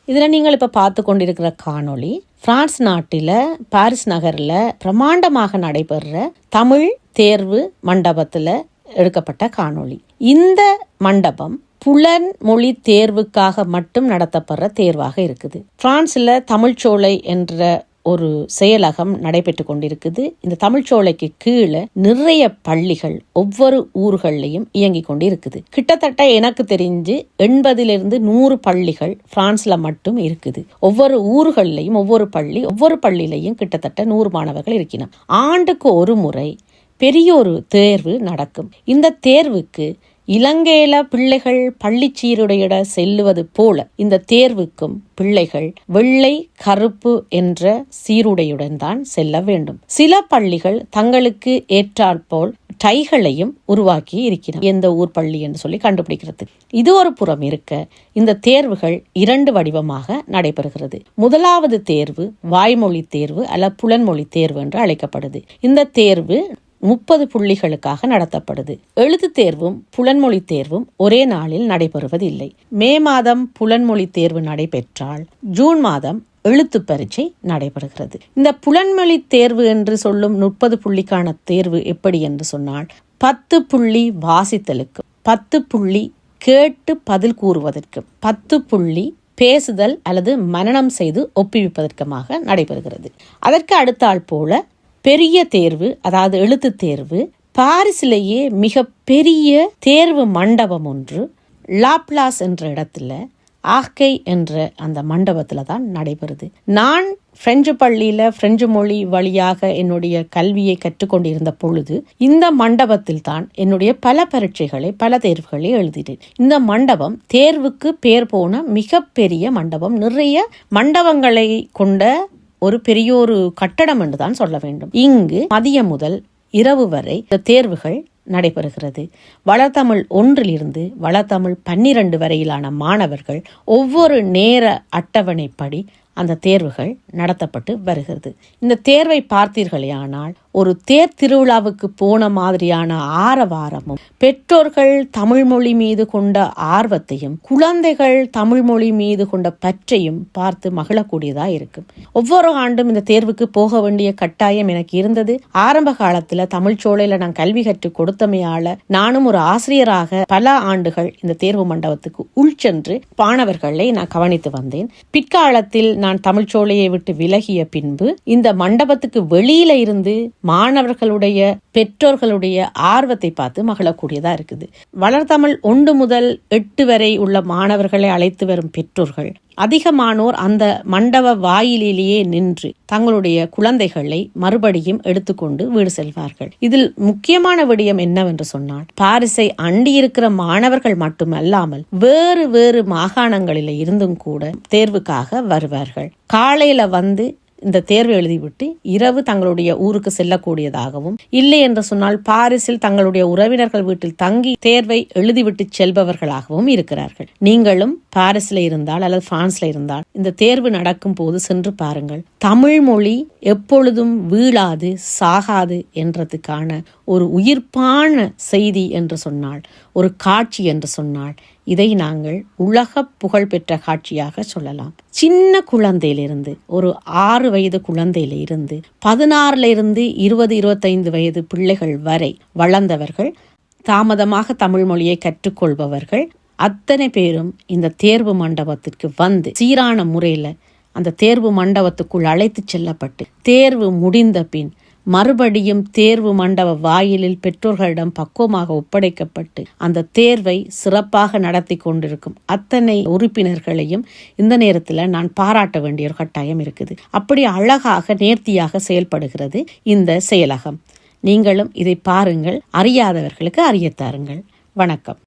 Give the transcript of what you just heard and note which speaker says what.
Speaker 1: இதில் நீங்கள் இப்போ பார்த்து கொண்டிருக்கிற காணொளி பிரான்ஸ் நாட்டில் பாரிஸ் நகரில் பிரமாண்டமாக நடைபெறுற தமிழ் தேர்வு மண்டபத்தில் எடுக்கப்பட்ட காணொளி. இந்த மண்டபம் புலன் மொழி தேர்வுக்காக மட்டும் நடத்தப்படுற தேர்வாக இருக்குது. பிரான்ஸ்ல தமிழ்ச்சோலை என்ற ஒரு செயலகம் நடைபெற்று கொண்டிருக்குது. இந்த தமிழ்ச்சோலைக்கு கீழே நிறைய பள்ளிகள் ஒவ்வொரு ஊர்களையும் இயங்கி கொண்டு இருக்குது. கிட்டத்தட்ட எனக்கு தெரிஞ்சு 80-100 பள்ளிகள் பிரான்ஸ்ல மட்டும் இருக்குது. ஒவ்வொரு ஊர்களையும் ஒவ்வொரு பள்ளியிலையும் கிட்டத்தட்ட 100 மாணவர்கள் இருக்கிறார். ஆண்டுக்கு ஒரு முறை பெரிய ஒரு தேர்வு நடக்கும். இந்த தேர்வுக்கு இலங்கையில பிள்ளைகள் பள்ளி சீருடையிட செல்லுவது போல இந்த தேர்வுக்கும் பிள்ளைகள் வெள்ளை கருப்பு என்ற சீருடையுடன் தான் செல்ல வேண்டும். சில பள்ளிகள் தங்களுக்கு ஏற்றாற்போல் டைகளையும் உருவாக்கி இருக்கிறார். எந்த ஊர் பள்ளி என்று சொல்லி கண்டுபிடிக்கிறது. இது ஒரு புறம் இருக்க, இந்த தேர்வுகள் 2 வடிவமாக நடைபெறுகிறது. முதலாவது தேர்வு வாய்மொழி தேர்வு அல்ல புலன்மொழி தேர்வு என்று அழைக்கப்படுது. இந்த தேர்வு 30 புள்ளிகளுக்காக நடத்தப்படுது. எழுத்து தேர்வும் புலன்மொழி தேர்வும் ஒரே நாளில் நடைபெறுவதில்லை. மே மாதம் புலன்மொழி தேர்வு நடைபெற்றால் ஜூன் மாதம் எழுத்து பரீட்சை நடைபெறுகிறது. இந்த புலன்மொழி தேர்வு என்று சொல்லும் 30 புள்ளிக்கான தேர்வு எப்படி என்று சொன்னால் 10 புள்ளி வாசித்தலுக்கு, 10 புள்ளி கேட்டு பதில் கூறுவதற்கு, 10 புள்ளி பேசுதல் அல்லது மனனம் செய்து ஒப்புவிப்பதற்குமாக நடைபெறுகிறது. அதற்கு அடுத்தால் போல பெரிய தேர்வு, அதாவது எழுத்து தேர்வு, பாரிஸிலேயே மிக பெரிய தேர்வு மண்டபம் ஒன்று லாப்லாஸ் என்ற இடத்துல ஆர்கை என்ற அந்த மண்டபத்துல தான் நடைபெறுது. நான் பிரெஞ்சு பள்ளியில பிரெஞ்சு மொழி வழியாக என்னுடைய கல்வியை கற்றுக்கொண்டிருந்த பொழுது இந்த மண்டபத்தில் தான் என்னுடைய பல பரீட்சைகளை பல தேர்வுகளை எழுதினேன். இந்த மண்டபம் தேர்வுக்கு பேர் போன மிக பெரிய மண்டபம். நிறைய மண்டபங்களை கொண்ட ஒரு பெரிய ஒரு கட்டடம் என்று தான் சொல்ல வேண்டும். இங்கு மதியம் முதல் இரவு வரை இந்த தேர்வுகள் நடைபெறுகிறது. வளர்தமிழ் 1 வளர்தமிழ் 12 வரையிலான மாணவர்கள் ஒவ்வொரு நேர அட்டவணைப்படி அந்த தேர்வுகள் நடத்தப்பட்டு வருகிறது. இந்த தேர்வை பார்த்தீர்களே ஆனால் ஒரு தேர் திருவிழாவுக்கு போன மாதிரியான ஆரவாரமும், பெற்றோர்கள் தமிழ் மொழி மீது கொண்ட ஆர்வத்தையும், குழந்தைகள் தமிழ் மொழி மீது கொண்ட பற்றையும் பார்த்து மகிழக்கூடியதா இருக்கும். ஒவ்வொரு ஆண்டும் இந்த தேர்வுக்கு போக வேண்டிய கட்டாயம் எனக்கு இருந்தது. ஆரம்ப காலத்துல தமிழ்ச்சோலையில நான் கல்வி கற்று கொடுத்தமையால நானும் ஒரு ஆசிரியராக பல ஆண்டுகள் இந்த தேர்வு மண்டபத்துக்கு உள் சென்று மாணவர்களை நான் கவனித்து வந்தேன். பிற்காலத்தில் நான் தமிழ்ச்சோலையை விட்டு விலகிய பின்பு இந்த மண்டபத்துக்கு வெளியில இருந்து மாணவர்களுடைய பெற்றோர்களுடைய ஆர்வத்தை பார்த்து மகிழக்கூடியதா இருக்குது. வளர்தமிழ் 1 முதல் 8 வரை உள்ள மாணவர்களை அழைத்து வரும் பெற்றோர்கள் அதிகமானோர் அந்த மண்டப வாயிலேயே நின்று தங்களுடைய குழந்தைகளை மறுபடியும் எடுத்துக்கொண்டு வீடு செல்வார்கள். இதில் முக்கியமான விடயம் என்னவென்று சொன்னால், பாரிஸை அண்டி இருக்கிற மாணவர்கள் மட்டுமல்லாமல் வேறு வேறு மாகாணங்களில் இருந்தும் கூட தேர்வுக்காக வருவார்கள். காலையில வந்து இந்த தேர்வை எழுதிவிட்டு இரவு தங்களுடைய ஊருக்கு செல்லக்கூடியதாகவும், இல்லை என்று சொன்னால் பாரிஸில் தங்களுடைய உறவினர்கள் வீட்டில் தங்கி தேர்வை எழுதிவிட்டு செல்பவர்களாகவும் இருக்கிறார்கள். நீங்களும் பாரிஸ்ல இருந்தால் அல்லது பிரான்ஸ்ல இருந்தால் இந்த தேர்வு நடக்கும் போது சென்று பாருங்கள். தமிழ் மொழி எப்பொழுதும் வீழாது சாகாது என்றதுக்கான ஒரு உயிர்ப்பான செய்தி என்று சொன்னால், ஒரு காட்சி என்று சொன்னால், இதை நாங்கள் உலக புகழ் பெற்ற காட்சியாக சொல்லலாம். சின்ன குழந்தையிலிருந்து ஒரு 6 வயது குழந்தையிலிருந்து 16 20-25 வயது பிள்ளைகள் வரை வளர்ந்தவர்கள், தாமதமாக தமிழ் மொழியை கற்றுக்கொள்பவர்கள் அத்தனை பேரும் இந்த தேர்வு மண்டபத்திற்கு வந்து சீரான முறையில் அந்த தேர்வு மண்டபத்துக்குள் அழைத்து செல்லப்பட்டு தேர்வு முடிந்த பின் மறுபடியும் தேர்வு மண்டப வாயிலில் பெற்றோர்களிடம் பக்குவமாக ஒப்படைக்கப்பட்டு அந்த தேர்வை சிறப்பாக நடத்தி கொண்டிருக்கும் அத்தனை உறுப்பினர்களையும் இந்த நேரத்தில் நான் பாராட்ட வேண்டிய ஒரு கட்டாயம் இருக்குது. அப்படி அழகாக நேர்த்தியாக செயல்படுகிறது இந்த செயலகம். நீங்களும் இதை பாருங்கள், அறியாதவர்களுக்கு அறியத்தாருங்கள். வணக்கம்.